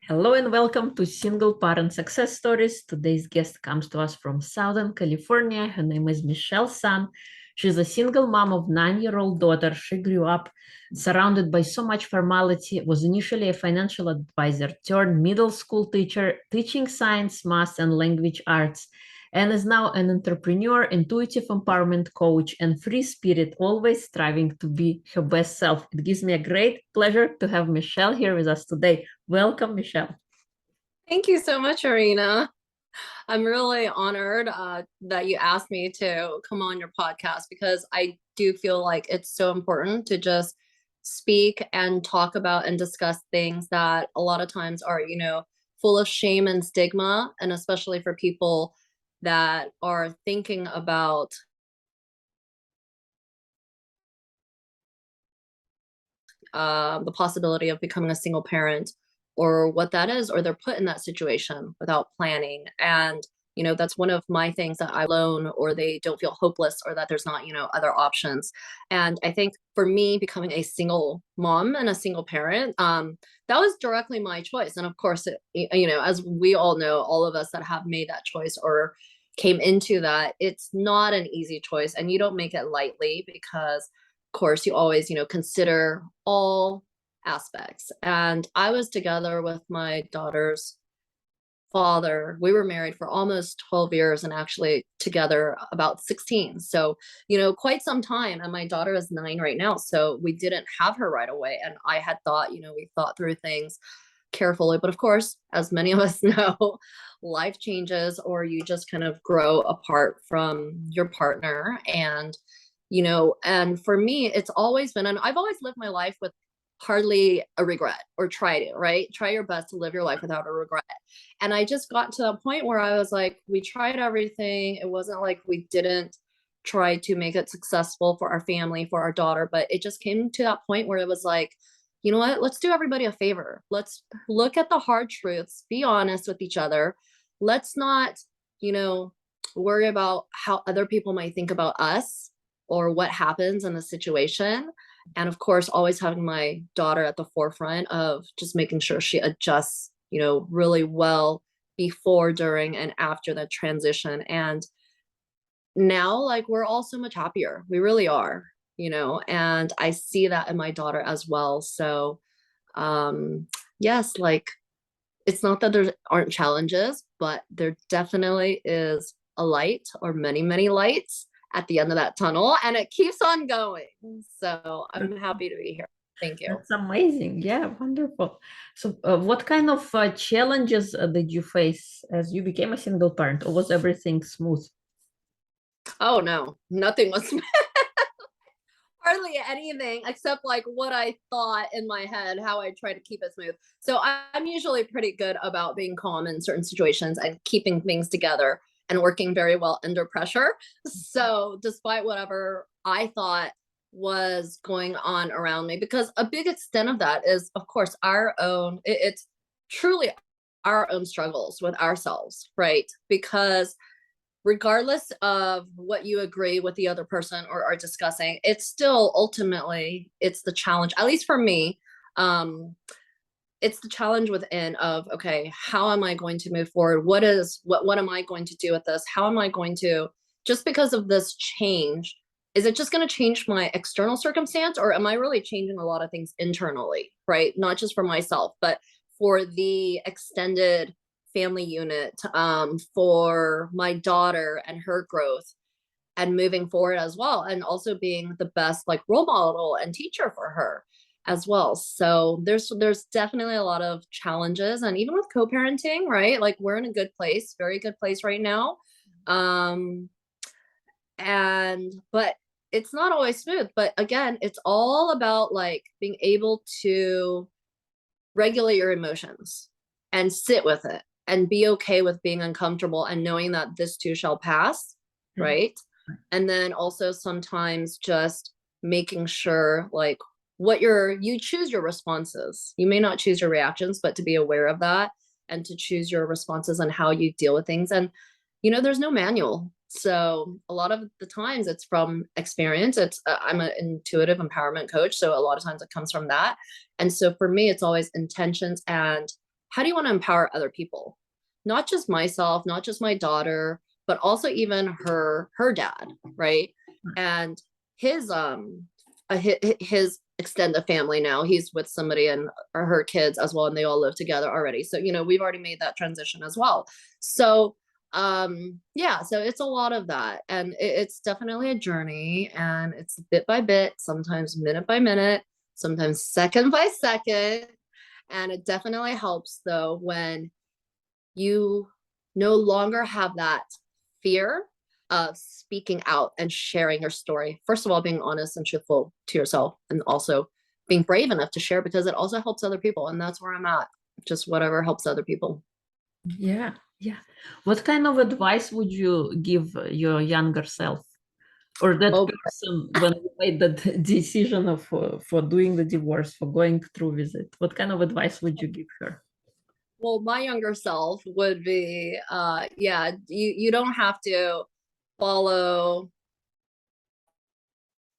Hello and welcome to Single Parent Success Stories. Today's guest comes to us from Southern California. Her name is Michelle Sun. She's a single mom of 9-year-old daughter. She grew up surrounded by so much formality, was initially a financial advisor, turned middle school teacher, teaching science, math, and language arts, and is now an entrepreneur, intuitive empowerment coach, and free spirit, always striving to be her best self. It gives me a great pleasure to have Michelle here with us today. Welcome, Michelle. Thank you so much, Irina. I'm really honored that you asked me to come on your podcast because I do feel like it's so important to just speak and talk about and discuss things that a lot of times are, full of shame and stigma, and especially for people that are thinking about the possibility of becoming a single parent or what that is, or they're put in that situation without planning. And, that's one of my things that I alone, or they don't feel hopeless, or that there's not, other options. And I think for me, becoming a single mom and a single parent, that was directly my choice. And of course, as we all know, all of us that have made that choice or came into that, it's not an easy choice, and you don't make it lightly because course you always consider all aspects. And I was together with my daughter's father. We were married for almost 12 years and actually together about 16, so quite some time. And my daughter is 9 right now, so we didn't have her right away. And I had thought, we thought through things carefully, but of course, as many of us know, life changes, or you just kind of grow apart from your partner. And for me, it's always been, and I've always lived my life with hardly a regret, or try to, right? Try your best to live your life without a regret. And I just got to a point where I was like, we tried everything. It wasn't like we didn't try to make it successful for our family, for our daughter, but it just came to that point where it was like, you know what? Let's do everybody a favor. Let's look at the hard truths, be honest with each other. Let's not, worry about how other people might think about us or what happens in the situation. And of course, always having my daughter at the forefront of just making sure she adjusts, really well before, during, and after the transition. And now, like, we're all so much happier. We really are, and I see that in my daughter as well. So, yes, like, it's not that there aren't challenges, but there definitely is a light, or many, many lights at the end of that tunnel, and it keeps on going. So I'm happy to be here. Thank you. That's amazing. Yeah, wonderful. So, what kind of challenges did you face as you became a single parent, or was everything smooth? Oh no, nothing was hardly anything except like what I thought in my head, how I try to keep it smooth. So I'm usually pretty good about being calm in certain situations and keeping things together and working very well under pressure. So despite whatever I thought was going on around me, because a big extent of that is, of course, our own, it's truly our own struggles with ourselves, right? Because regardless of what you agree with the other person or are discussing, it's still ultimately, it's the challenge, at least for me. It's the challenge within of, okay, how am I going to move forward? What am I going to do with this? How am I going to, just because of this change, is it just going to change my external circumstance, or am I really changing a lot of things internally, right? Not just for myself, but for the extended family unit, for my daughter and her growth and moving forward as well, and also being the best like role model and teacher for her as well. So there's definitely a lot of challenges, and even with co-parenting, right? Like, we're in a good place, very good place right now. um and but it's not always smooth, but again, it's all about like being able to regulate your emotions and sit with it and be okay with being uncomfortable and knowing that this too shall pass, Mhm. right? And then also sometimes just making sure like you choose your responses. You may not choose your reactions, but to be aware of that and to choose your responses and how you deal with things. And there's no manual. So a lot of the times it's from experience. I'm an intuitive empowerment coach, so a lot of times it comes from that. And so for me, it's always intentions and how do you want to empower other people? Not just myself, not just my daughter, but also even her dad, right? And his his extended family now. He's with somebody and or her kids as well, and they all live together already. So, you know, we've already made that transition as well. So yeah, so it's a lot of that, and it's definitely a journey, and it's bit by bit, sometimes minute by minute, sometimes second by second. And it definitely helps though when you no longer have that fear of speaking out and sharing your story. First of all, being honest and truthful to yourself, and also being brave enough to share, because it also helps other people. And that's where I'm at. Just whatever helps other people. Yeah, yeah. What kind of advice would you give your younger self, or that Oh, person when you made the decision of for doing the divorce, for going through with it? What kind of advice would you give her? well, my younger self would be, yeah, you don't have to follow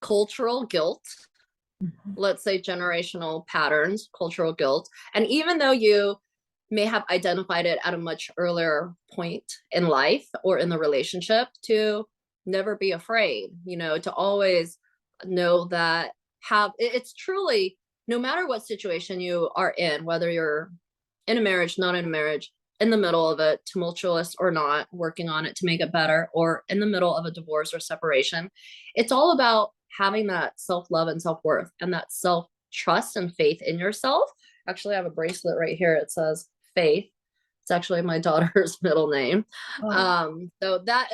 cultural guilt, Mhm. let's say generational patterns, cultural guilt. And even though you may have identified it at a much earlier point in life or in the relationship, to never be afraid, you know, to always know that it's truly, no matter what situation you are in, whether you're in a marriage, not in a marriage, in the middle of it, tumultuous or not, working on it to make it better, or in the middle of a divorce or separation, it's all about having that self-love and self-worth and that self-trust and faith in yourself. Actually, I have a bracelet right here. It says Faith. It's actually my daughter's middle name. Oh, So that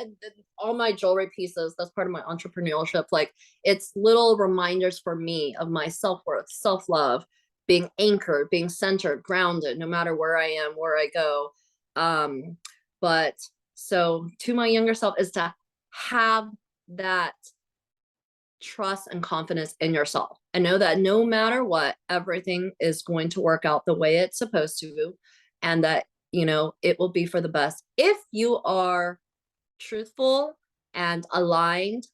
all my jewelry pieces, that's part of my entrepreneurship. Like, it's little reminders for me of my self-worth, self-love, being anchored, being centered, grounded, no matter where I am, where I go. But so to my younger self is to have that trust and confidence in yourself, and know that no matter what, everything is going to work out the way it's supposed to, and that, you know, it will be for the best if you are truthful and aligned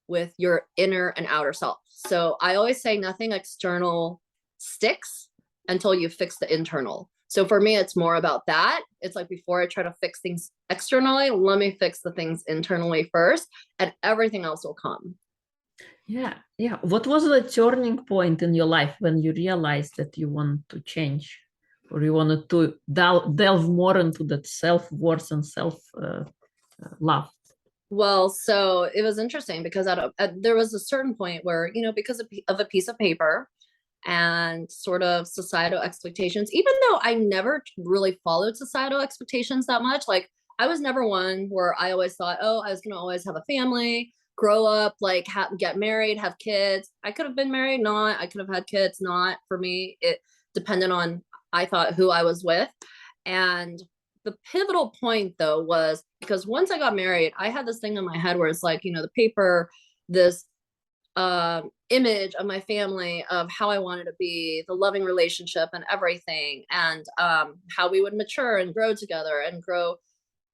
with your inner and outer self. So I always say nothing external sticks until you fix the internal. So for me, it's more about that. It's like, before I try to fix things externally, let me fix the things internally first, and everything else will come. yeah, yeah. What was the turning point in your life when you realized that you want to change, or you wanted to delve more into that self-worth and self-love? Well, so it was interesting because there was a certain point where, you know, because of a piece of paper and sort of societal expectations, even though I never really followed societal expectations that much, like, I was never one where I always thought, oh, I was going to always have a family, grow up, like, get married, have kids. I could have been married, not. I could have had kids, not. For me, it depended on, I thought, who I was with. And the pivotal point though was because once I got married, I had this thing in my head where it's like, you know, the paper, this image of my family, of how I wanted to be, the loving relationship and everything, and how we would mature and grow together and grow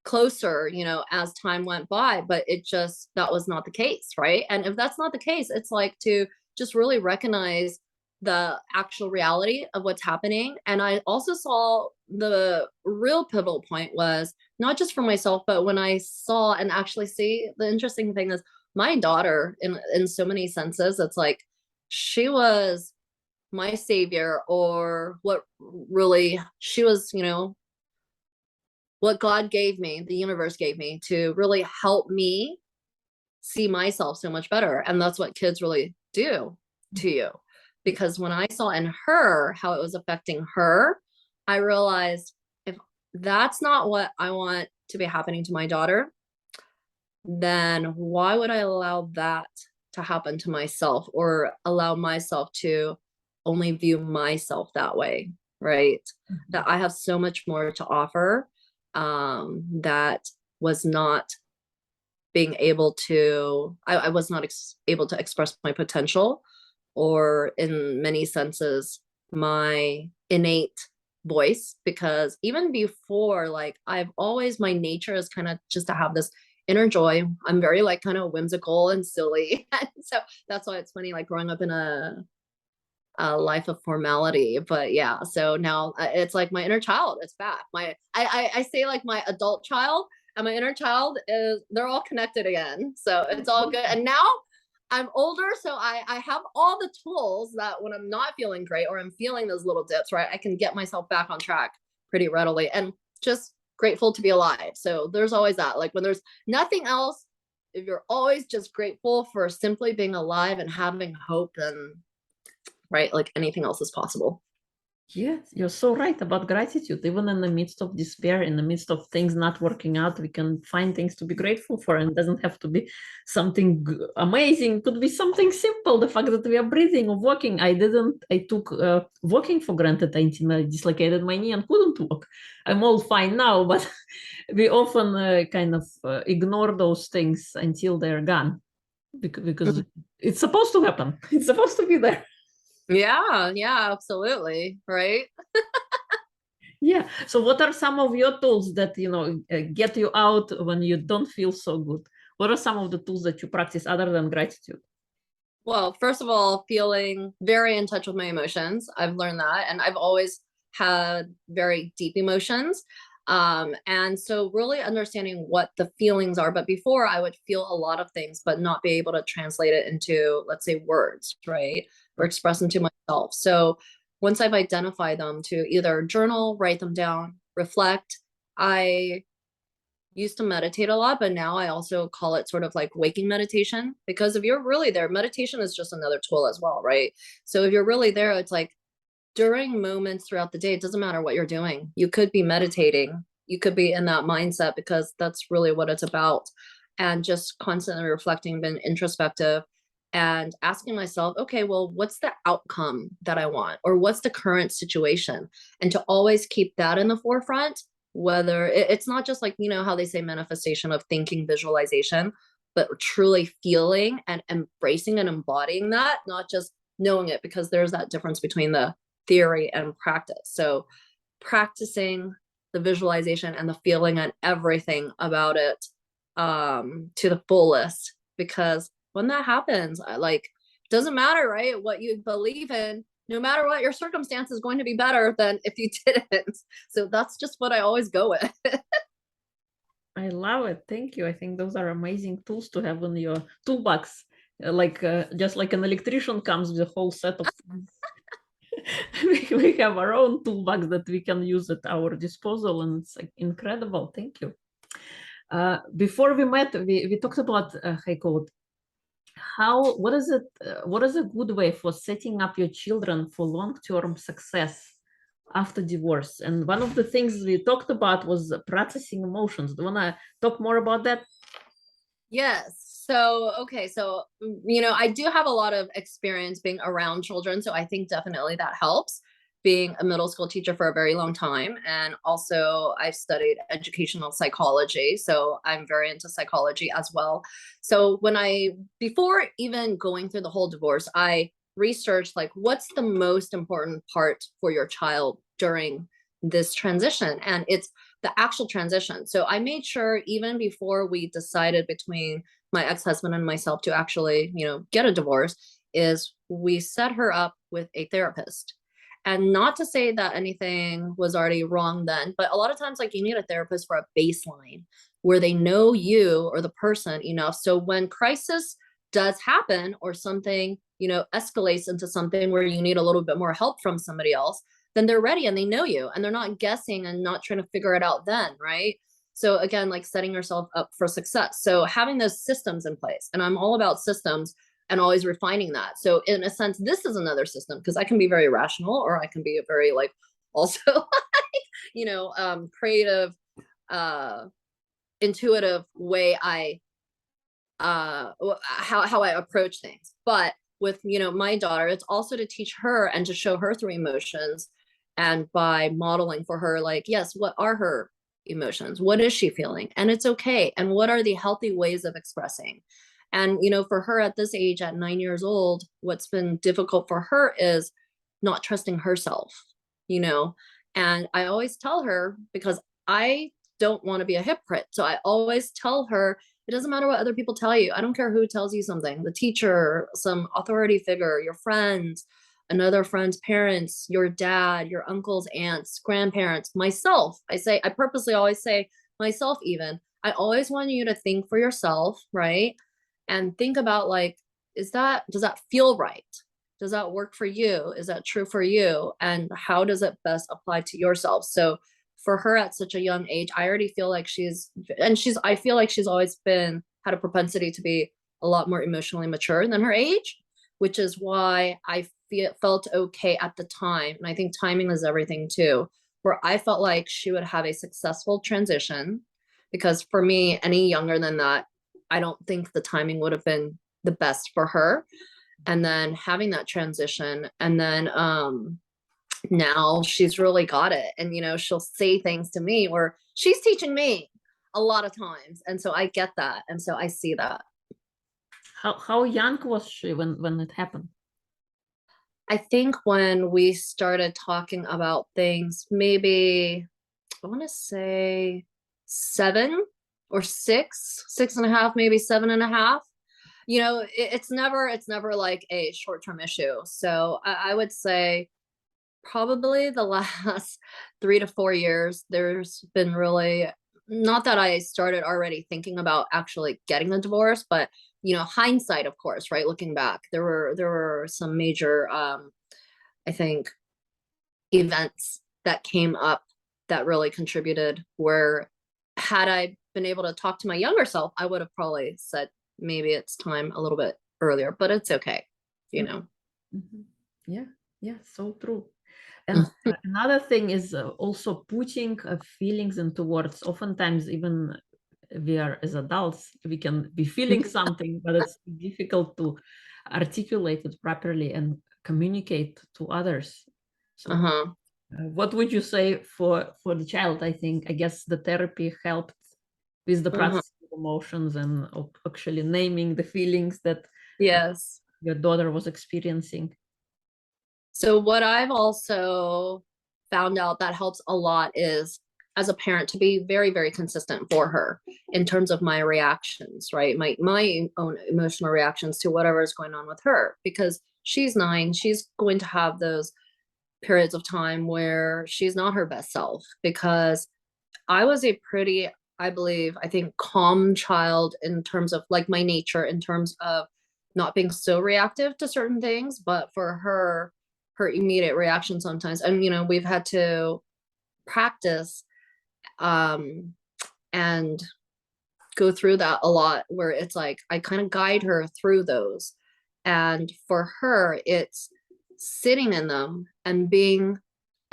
closer, you know, as time went by. But it just, that was not the case, right? And if that's not the case, it's like to just really recognize the actual reality of what's happening. And I also saw the real pivotal point was not just for myself, but when I saw and actually see, the interesting thing is my daughter, in so many senses, it's like she was my savior, or what really she was, you know, what God gave me, the universe gave me, to really help me see myself so much better. And that's what kids really do to you. Because when I saw in her how it was affecting her, I realized, if that's not what I want to be happening to my daughter, then why would I allow that to happen to myself, or allow myself to only view myself that way, right? That I have so much more to offer, that was not being able to, I was not able to express my potential, or in many senses, my innate voice. Because even before, like, I've always, my nature is kind of just to have this inner joy. I'm very, like, kind of whimsical and silly. And so that's why it's funny, like, growing up in a a life of formality. But yeah, so now it's like my inner child is back. I say like my adult child and my inner child is, they're all connected again. So it's all good. And now I'm older, so I have all the tools that when I'm not feeling great or I'm feeling those little dips, right, I can get myself back on track pretty readily, and just grateful to be alive. So there's always that, like when there's nothing else, if you're always just grateful for simply being alive and having hope, then right, like anything else is possible. Yes, you're so right about gratitude. Even in the midst of despair, in the midst of things not working out, we can find things to be grateful for. And it doesn't have to be something amazing. It could be something simple. The fact that we are breathing or walking. I took walking for granted until I dislocated my knee and couldn't walk. I'm all fine now, but we often kind of ignore those things until they're gone because it's supposed to happen. It's supposed to be there. Yeah, absolutely. Right. Yeah. So what are some of your tools that, get you out when you don't feel so good? What are some of the tools that you practice other than gratitude? Well, first of all, feeling very in touch with my emotions. I've learned that. And I've always had very deep emotions. And so really understanding what the feelings are. But before I would feel a lot of things, but not be able to translate it into, let's say, words, right? Or express them to myself. So once I've identified them, to either journal, write them down, reflect. I used to meditate a lot, but now I also call it sort of like waking meditation, because if you're really there, meditation is just another tool as well, right? So if you're really there, it's like during moments throughout the day, it doesn't matter what you're doing. You could be meditating, you could be in that mindset, because that's really what it's about. And just constantly reflecting, being introspective, and asking myself, okay, well, what's the outcome that I want? Or what's the current situation? And to always keep that in the forefront, whether it's not just like, how they say manifestation of thinking, visualization, but truly feeling and embracing and embodying that, not just knowing it, because there's that difference between the theory and practice. So practicing the visualization and the feeling and everything about it to the fullest, because when that happens, like, doesn't matter, right, what you believe in, no matter what, your circumstance is going to be better than if you didn't. So that's just what I always go with. I love it. Thank you. I think those are amazing tools to have in your toolbox. Just like an electrician comes with a whole set of we have our own toolbox that we can use at our disposal, and it's like incredible. Thank you. Before we met, we talked about code. What is it? What is a good way for setting up your children for long-term success after divorce? And one of the things we talked about was processing emotions. Do you want to talk more about that? Yes. So, okay. So, I do have a lot of experience being around children. So I think definitely that helps, being a middle school teacher for a very long time. And also, I've studied educational psychology. So I'm very into psychology as well. So before even going through the whole divorce, I researched like what's the most important part for your child during this transition. And it's the actual transition. So I made sure, even before we decided between my ex-husband and myself to actually, get a divorce, is we set her up with a therapist. And not to say that anything was already wrong then, but a lot of times, like, you need a therapist for a baseline where they know you or the person enough. So when crisis does happen, or something, escalates into something where you need a little bit more help from somebody else, then they're ready and they know you, and they're not guessing and not trying to figure it out then, right? So again, like setting yourself up for success. So having those systems in place, and I'm all about systems and always refining that. So in a sense, this is another system, because I can be very rational, or I can be a very like also creative, intuitive way how I approach things. But with my daughter, it's also to teach her and to show her through emotions, and by modeling for her, like, yes, what are her emotions, what is she feeling, and it's okay, and what are the healthy ways of expressing. And for her at this age, at 9 years old, what's been difficult for her is not trusting herself, and I always tell her, because I don't want to be a hypocrite, so I always tell her, it doesn't matter what other people tell you. I don't care who tells you something, the teacher, some authority figure, your friends, another friend's parents, your dad, your uncles, aunts, grandparents, myself. I purposely always say myself even. I always want you to think for yourself, right? And think about like, does that feel right? Does that work for you? Is that true for you? And how does it best apply to yourself? So for her at such a young age, I already feel like I feel like she's always had a propensity to be a lot more emotionally mature than her age, which is why I felt okay at the time. And I think timing is everything too, where I felt like she would have a successful transition. Because for me, any younger than that, I don't think the timing would have been the best for her. And then having that transition, and then now she's really got it. And she'll say things to me where she's teaching me a lot of times. And so I get that. And so I see that. How young was she when it happened? I think when we started talking about things, maybe I want to say 7 or 6.5, maybe 7.5. It's never like a short-term issue. So I would say probably the last 3 to 4 years, there's been really, not that I started already thinking about actually getting a divorce, but hindsight, of course, right? Looking back, there were some major, I think, events that came up that really contributed, where had I been able to talk to my younger self, I would have probably said maybe it's time a little bit earlier, but it's okay, Mm-hmm. Yeah, so true. And another thing is also putting feelings into words. Oftentimes, even we are as adults, we can be feeling something, but it's difficult to articulate it properly and communicate to others. So what would you say for the child? I guess the therapy helped with the process of emotions and actually naming the feelings that Yes. your daughter was experiencing. So what I've also found out that helps a lot is, as a parent, to be very, very consistent for her in terms of my reactions, right? My own emotional reactions to whatever is going on with her, because she's 9, she's going to have those periods of time where she's not her best self, because I was a pretty, I think, calm child in terms of like my nature, in terms of not being so reactive to certain things. But for her immediate reaction sometimes, and we've had to practice and go through that a lot, where it's like I kind of guide her through those. And for her, it's sitting in them and being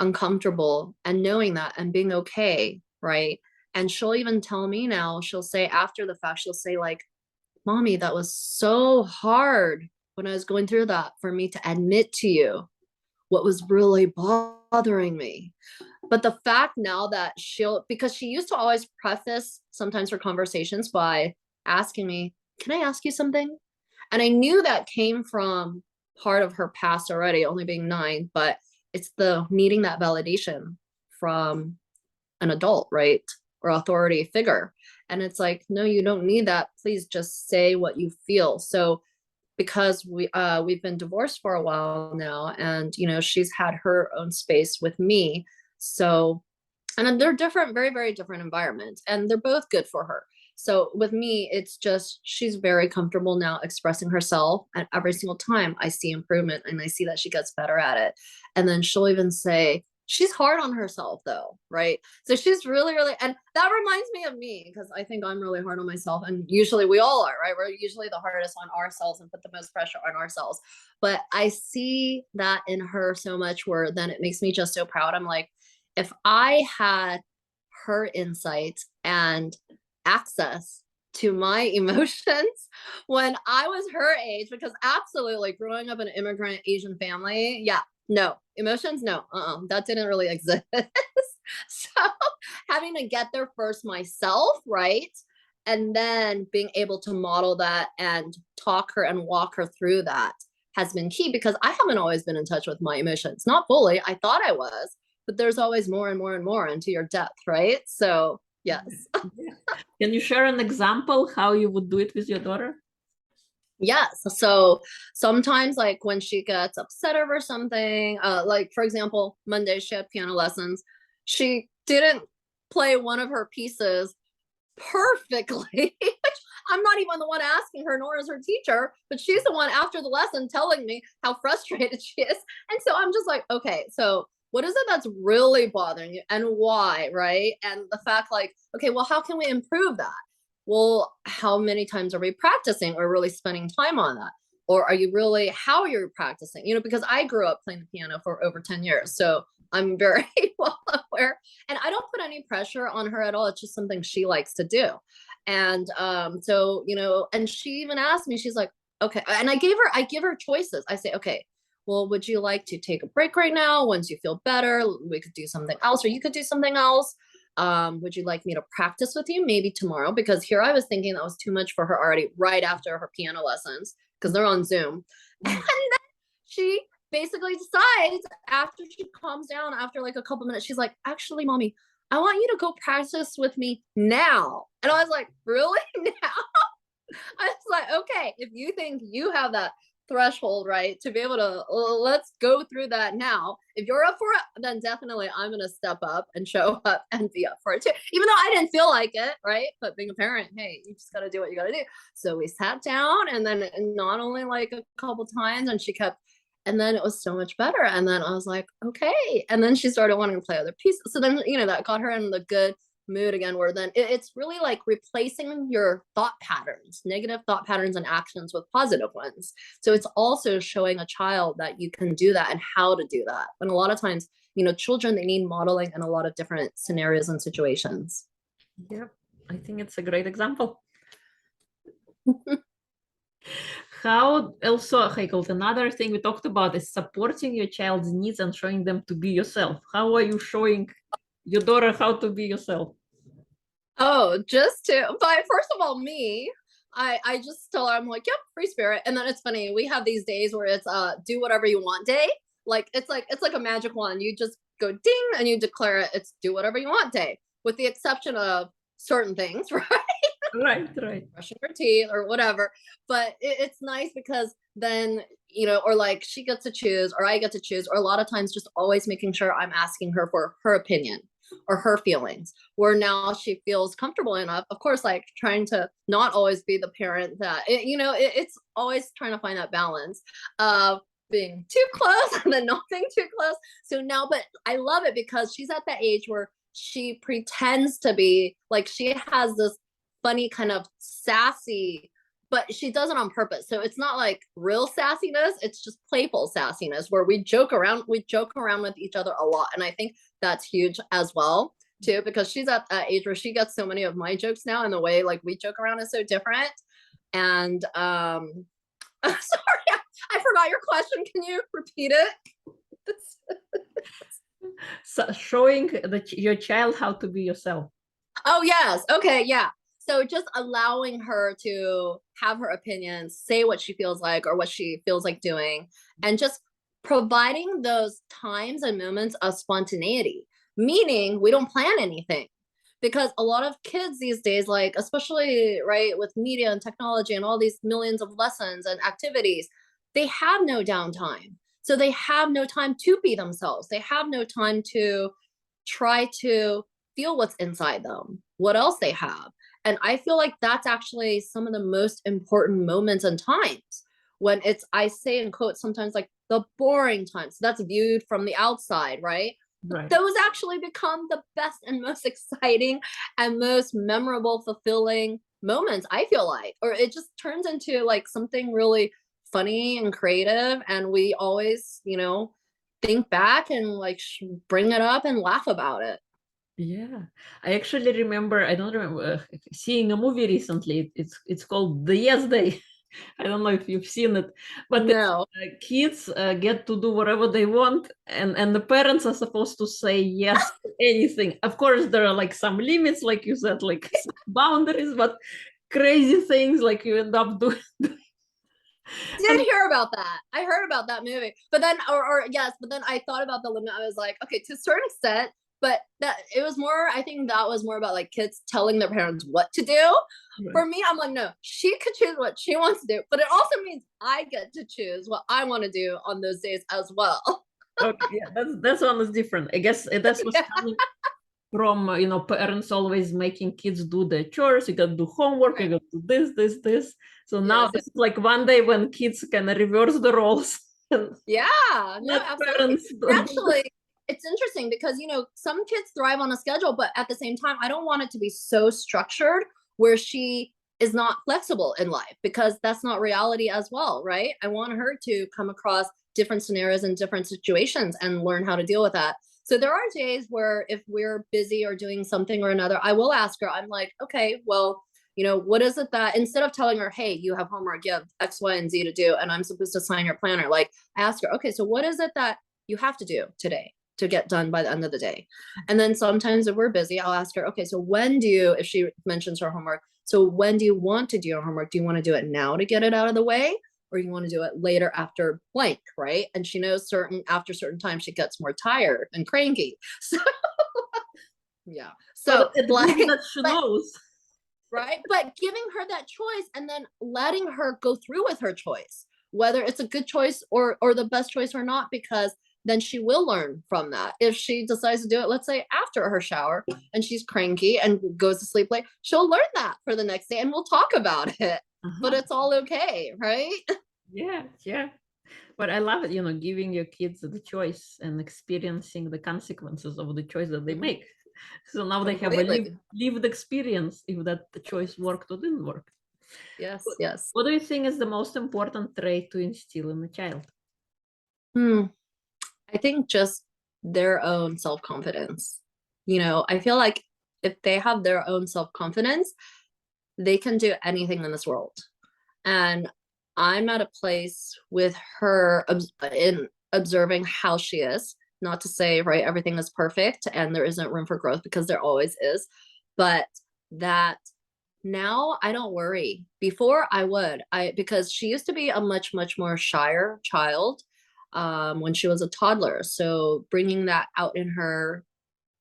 uncomfortable and knowing that and being okay, right? And she'll even tell me now, she'll say after the fact, she'll say like, Mommy, that was so hard when I was going through that, for me to admit to you what was really bothering me. But the fact now that because she used to always preface sometimes her conversations by asking me, can I ask you something? And I knew that came from part of her past already, only being 9, but it's the needing that validation from an adult, right? Or authority figure. And it's like, no, you don't need that. Please just say what you feel. So because we've been divorced for a while now, and she's had her own space with me. So, and they're different, very, very different environments, and they're both good for her. So with me, it's just, she's very comfortable now expressing herself, and every single time I see improvement and I see that she gets better at it. And then she'll even say, she's hard on herself though, right? So she's really, really, and that reminds me of me, because I think I'm really hard on myself, and usually we all are, right? We're usually the hardest on ourselves and put the most pressure on ourselves. But I see that in her so much, where then it makes me just so proud. I'm like, if I had her insight and access to my emotions when I was her age, because absolutely growing up in an immigrant Asian family, yeah, no, emotions, no, that didn't really exist. So having to get there first myself, right? And then being able to model that and talk her and walk her through that has been key, because I haven't always been in touch with my emotions. Not fully. I thought I was, but there's always more and more and more into your depth, right? So yes. Can you share an example how you would do it with your daughter? Yes. So sometimes like when she gets upset over something, like for example, Monday she had piano lessons. She didn't play one of her pieces perfectly, which I'm not even the one asking her, nor is her teacher, but she's the one after the lesson telling me how frustrated she is. And so I'm just like, okay, so what is it that's really bothering you and why, right? And the fact like, okay, well, how can we improve that? Well, how many times are we practicing or really spending time on that? Or are you really, how are you practicing? You know, because I grew up playing the piano for over 10 years. So I'm very well aware, and I don't put any pressure on her at all. It's just something she likes to do. And so, you know, and she even asked me, she's like, okay. And I give her choices. I say, okay, well, would you like to take a break right now? Once you feel better, we could do something else, or you could do something else. Would you like me to practice with you maybe tomorrow? Because here I was thinking that was too much for her already right after her piano lessons because they're on Zoom. And then she basically decides after she calms down after like a couple minutes, she's like, actually, mommy, I want you to go practice with me now. And I was like, really? Now? I was like, okay, if you think you have that threshold, right, to be able to, let's go through that now. If you're up for it, then definitely I'm going to step up and show up and be up for it too. Even though I didn't feel like it, right? But being a parent, hey, you just got to do what you got to do. So we sat down, and then not only like a couple times, and she kept, and then it was so much better. And then I was like, okay. And then she started wanting to play other pieces. So then, you know, that got her in the good mood again, where then it's really like replacing your thought patterns, negative thought patterns and actions with positive ones. So it's also showing a child that you can do that and how to do that. And a lot of times, you know, children, they need modeling in a lot of different scenarios and situations. Yeah, I think it's a great example. How also, Heikolt, another thing we talked about is supporting your child's needs and showing them to be yourself. How are you showing your daughter how to be yourself? Oh, just to, but first of all, me, I just tell her, I'm like, yep, free spirit. And then it's funny, we have these days where it's do whatever you want day. Like it's like a magic wand. You just go ding and you declare it, it's do whatever you want day, with the exception of certain things, right? Right, right. Brushing her teeth or whatever. But it's nice because then, you know, or like she gets to choose or I get to choose, or a lot of times just always making sure I'm asking her for her opinion or her feelings, where now she feels comfortable enough. Of course, like trying to not always be the parent that, you know, it's always trying to find that balance of being too close and then not being too close. So now, but I love it because she's at that age where she pretends to be like, she has this funny kind of sassy, but she does it on purpose. So it's not like real sassiness, it's just playful sassiness where we joke around with each other a lot. And I think that's huge as well too, because she's at that age where she gets so many of my jokes now, and the way like we joke around is so different. And sorry, I forgot your question. Can you repeat it? So showing your child how to be yourself. Oh, yes. Okay. Yeah. So just allowing her to have her opinions, say what she feels like or what she feels like doing, and just providing those times and moments of spontaneity, meaning we don't plan anything. Because a lot of kids these days, like, especially right with media and technology and all these millions of lessons and activities, they have no downtime. So they have no time to be themselves. They have no time to try to feel what's inside them, what else they have. And I feel like that's actually some of the most important moments and times when it's, I say in quotes sometimes like the boring times. So that's viewed from the outside, right? Right. Those actually become the best and most exciting and most memorable, fulfilling moments, I feel like. Or it just turns into like something really funny and creative. And we always, you know, think back and like bring it up and laugh about it. Yeah, I actually remember. I don't remember seeing a movie recently. It's called The Yes Day. I don't know if you've seen it, but it's, No. kids get to do whatever they want, and the parents are supposed to say yes to anything. Of course, there are like some limits, like you said, like some boundaries, but crazy things like you end up doing. Did And hear about that. I heard about that movie. But then or yes, but then I thought about the limit. I was like, okay, to a certain extent, but that it was more, I think that was more about like kids telling their parents what to do. For me, I'm like, no, she could choose what she wants to do, but it also means I get to choose what I want to do on those days as well. Okay, yeah, that's one is different. I guess that's what's Yeah. coming from parents always making kids do the chores. You got to do homework. You Right. got to do this. So now Yes, yes. this is like one day when kids can reverse the roles. Yeah, no, Let absolutely. parents And do the. actually, it's interesting because, some kids thrive on a schedule, but at the same time, I don't want it to be so structured where she is not flexible in life because that's not reality as well, right? I want her to come across different scenarios and different situations and learn how to deal with that. So there are days where if we're busy or doing something or another, I will ask her, I'm like, okay, well, what is it that instead of telling her, hey, you have homework, you have X, Y, and Z to do, and I'm supposed to sign your planner, like I ask her, okay, so what is it that you have to do today to get done by the end of the day? And then sometimes if we're busy, I'll ask her, okay, so when do you, if she mentions her homework, so when do you want to do your homework? Do you want to do it now to get it out of the way? Or you want to do it later after blank, right? And she knows after certain times she gets more tired and cranky. So yeah. But So it's like, good that she but knows. right, but giving her that choice and then letting her go through with her choice, whether it's a good choice or the best choice or not, because then she will learn from that. If she decides to do it, let's say after her shower and she's cranky and goes to sleep late, she'll learn that for the next day and we'll talk about it. But Uh-huh. it's all okay, right? Yeah. But I love it, giving your kids the choice and experiencing the consequences of the choice that they Mhm. make. So now they have a Completely. lived experience if that the choice worked or didn't work. Yes, What yes. what do you think is the most important trait to instill in a child? Hmm. I think just their own self-confidence. I feel like if they have their own self-confidence, they can do anything in this world. And I'm at a place with her in observing how she is. Not to say, right, everything is perfect and there isn't room for growth because there always is, but that now I don't worry. Before I would, because she used to be a much, much more shyer child when she was a toddler. So bringing that out in her,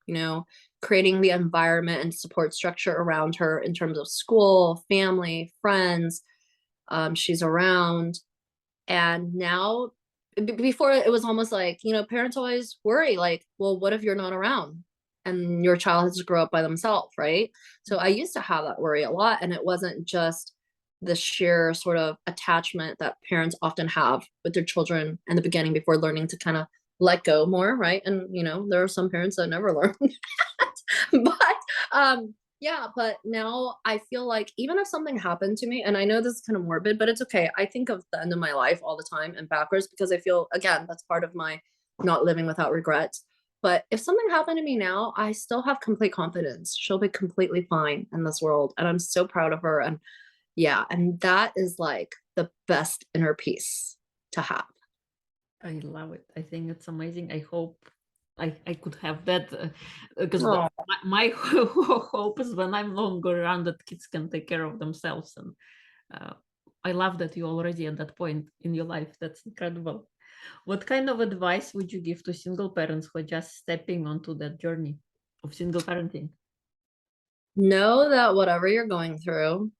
you know, creating the environment and support structure around her in terms of school, family, friends, she's around. And now, before it was almost like, parents always worry, like, well, what if you're not around and your child has to grow up by themselves, right? So I used to have that worry a lot. And it wasn't just the sheer sort of attachment that parents often have with their children in the beginning before learning to kind of let go more, right? And, there are some parents that never learn but yeah, but now I feel like even if something happened to me, and I know this is kind of morbid, but it's okay. I think of the end of my life all the time and backwards because I feel, again, that's part of my not living without regrets. But if something happened to me now, I still have complete confidence. She'll be completely fine in this world. And I'm so proud of her. And yeah, and that is like the best inner peace to have. I love it. I think it's amazing. I hope I could have that because Oh, my hope is when I'm no longer around that kids can take care of themselves. And uh, I love that you're already at that point in your life. That's incredible. What kind of advice would you give to single parents who are just stepping onto that journey of single parenting? know that whatever you're going through,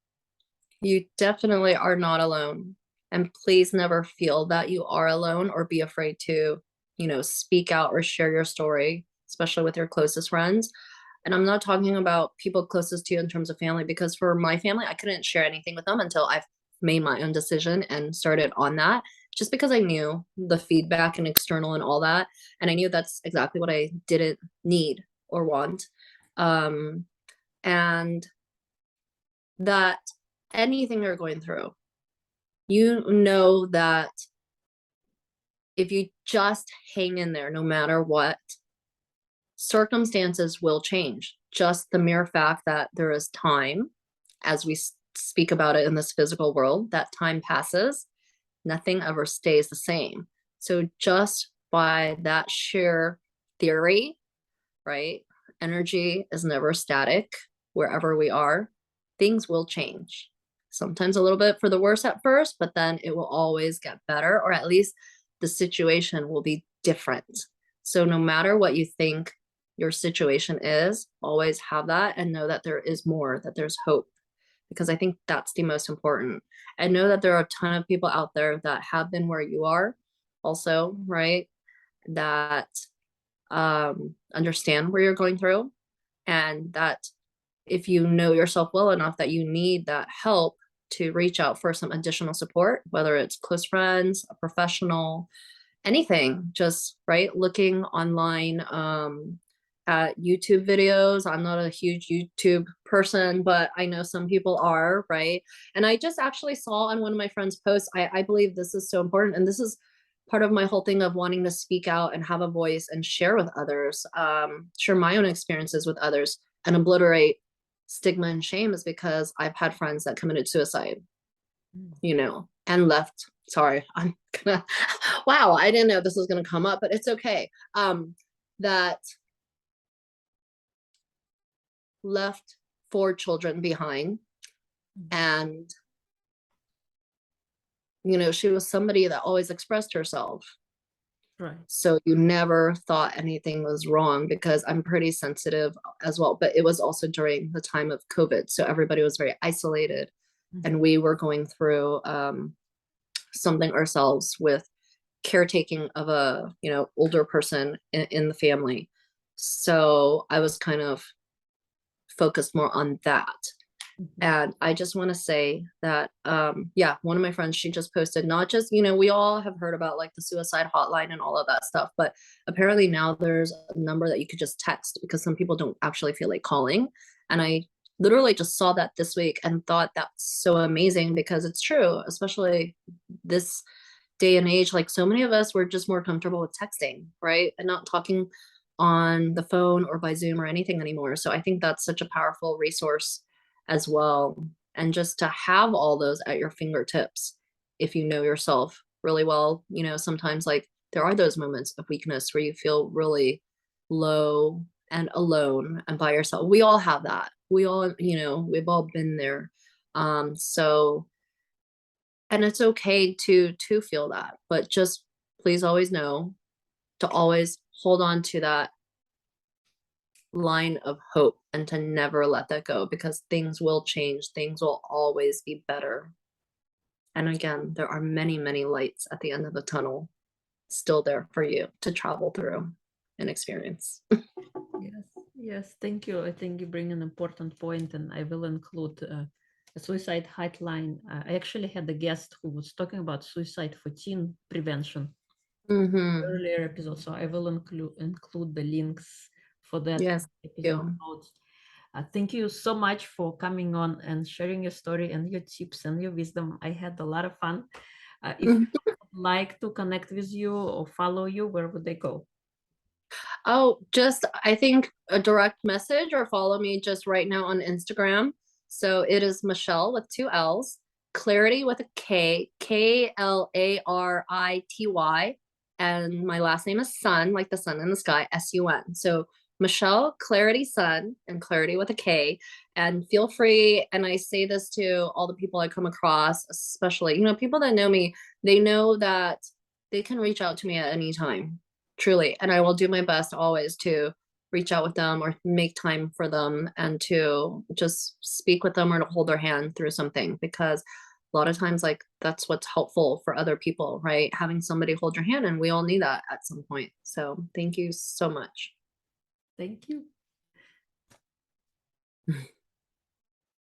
you definitely are not alone. And please never feel that you are alone or be afraid to, speak out or share your story, especially with your closest friends. And I'm not talking about people closest to you in terms of family, because for my family, I couldn't share anything with them until I've made my own decision and started on that, just because I knew the feedback and external and all that. And I knew that's exactly what I didn't need or want. Um, and that anything you're going through, you know that if you just hang in there, no matter what, circumstances will change. Just the mere fact that there is time, as we speak about it in this physical world, that time passes, nothing ever stays the same. So, just by that sheer theory, right? Energy is never static wherever we are. Things will change. Sometimes a little bit for the worse at first, but then it will always get better, or at least the situation will be different. So, no matter what you think your situation is, always have that and know that there is more, that there's hope, because I think that's the most important. And know that there are a ton of people out there that have been where you are also, right? That understand where you're going through, and that if you know yourself well enough that you need that help, to reach out for some additional support, whether it's close friends, a professional, anything, just right, looking online at YouTube videos. I'm not a huge YouTube person, but I know some people are, right? And I just actually saw on one of my friends' posts, I believe this is so important, and this is part of my whole thing of wanting to speak out and have a voice and share with others, share my own experiences with others and obliterate stigma and shame, is because I've had friends that committed suicide, you know, and left. Sorry, I'm gonna, wow, I didn't know this was gonna come up, but it's okay. That left 4 children behind. And, you know, she was somebody that always expressed herself. Right. So you never thought anything was wrong, because I'm pretty sensitive as well. But it was also during the time of COVID. So everybody was very isolated, and we were going through something ourselves with caretaking of a, you know, older person in the family. So I was kind of focused more on that. And I just want to say that, yeah, one of my friends, she just posted, not just, you know, we all have heard about like the suicide hotline and all of that stuff, but apparently now there's a number that you could just text, because some people don't actually feel like calling. And I literally just saw that this week and thought that's so amazing, because it's true, especially this day and age. Like, so many of us were just more comfortable with texting, right? And not talking on the phone or by Zoom or anything anymore. So I think that's such a powerful resource as well. And just to have all those at your fingertips, if you know yourself really well. You know, sometimes like there are those moments of weakness where you feel really low and alone and by yourself. We all have that. We all, you know, we've all been there. So, and it's okay to feel that, but just please always know to always hold on to that line of hope and to never let that go, because things will change. Things will always be better. And again, there are many, many lights at the end of the tunnel still there for you to travel through and experience. Yes, yes, thank you. I think you bring an important point, and I will include a suicide hotline. I actually had a guest who was talking about suicide for teen prevention earlier episode, so I will include the links for that Yes, episode you. notes. Thank you so much for coming on and sharing your story and your tips and your wisdom. I had a lot of fun. If you would like to connect with you or follow you, where would they go? Oh, just I think a direct message, or follow me just right now on Instagram. So it is Michelle with 2 L's, Clarity with a K, Clarity, and my last name is Sun, like the sun in the sky, Sun. So Michelle Clarity Sun, and Clarity with a K. And feel free, and I say this to all the people I come across, especially, you know, people that know me, they know that they can reach out to me at any time, truly. And I will do my best always to reach out with them or make time for them, and to just speak with them or to hold their hand through something, because a lot of times, like, that's what's helpful for other people, right? Having somebody hold your hand, and we all need that at some point. So thank you so much. Thank you.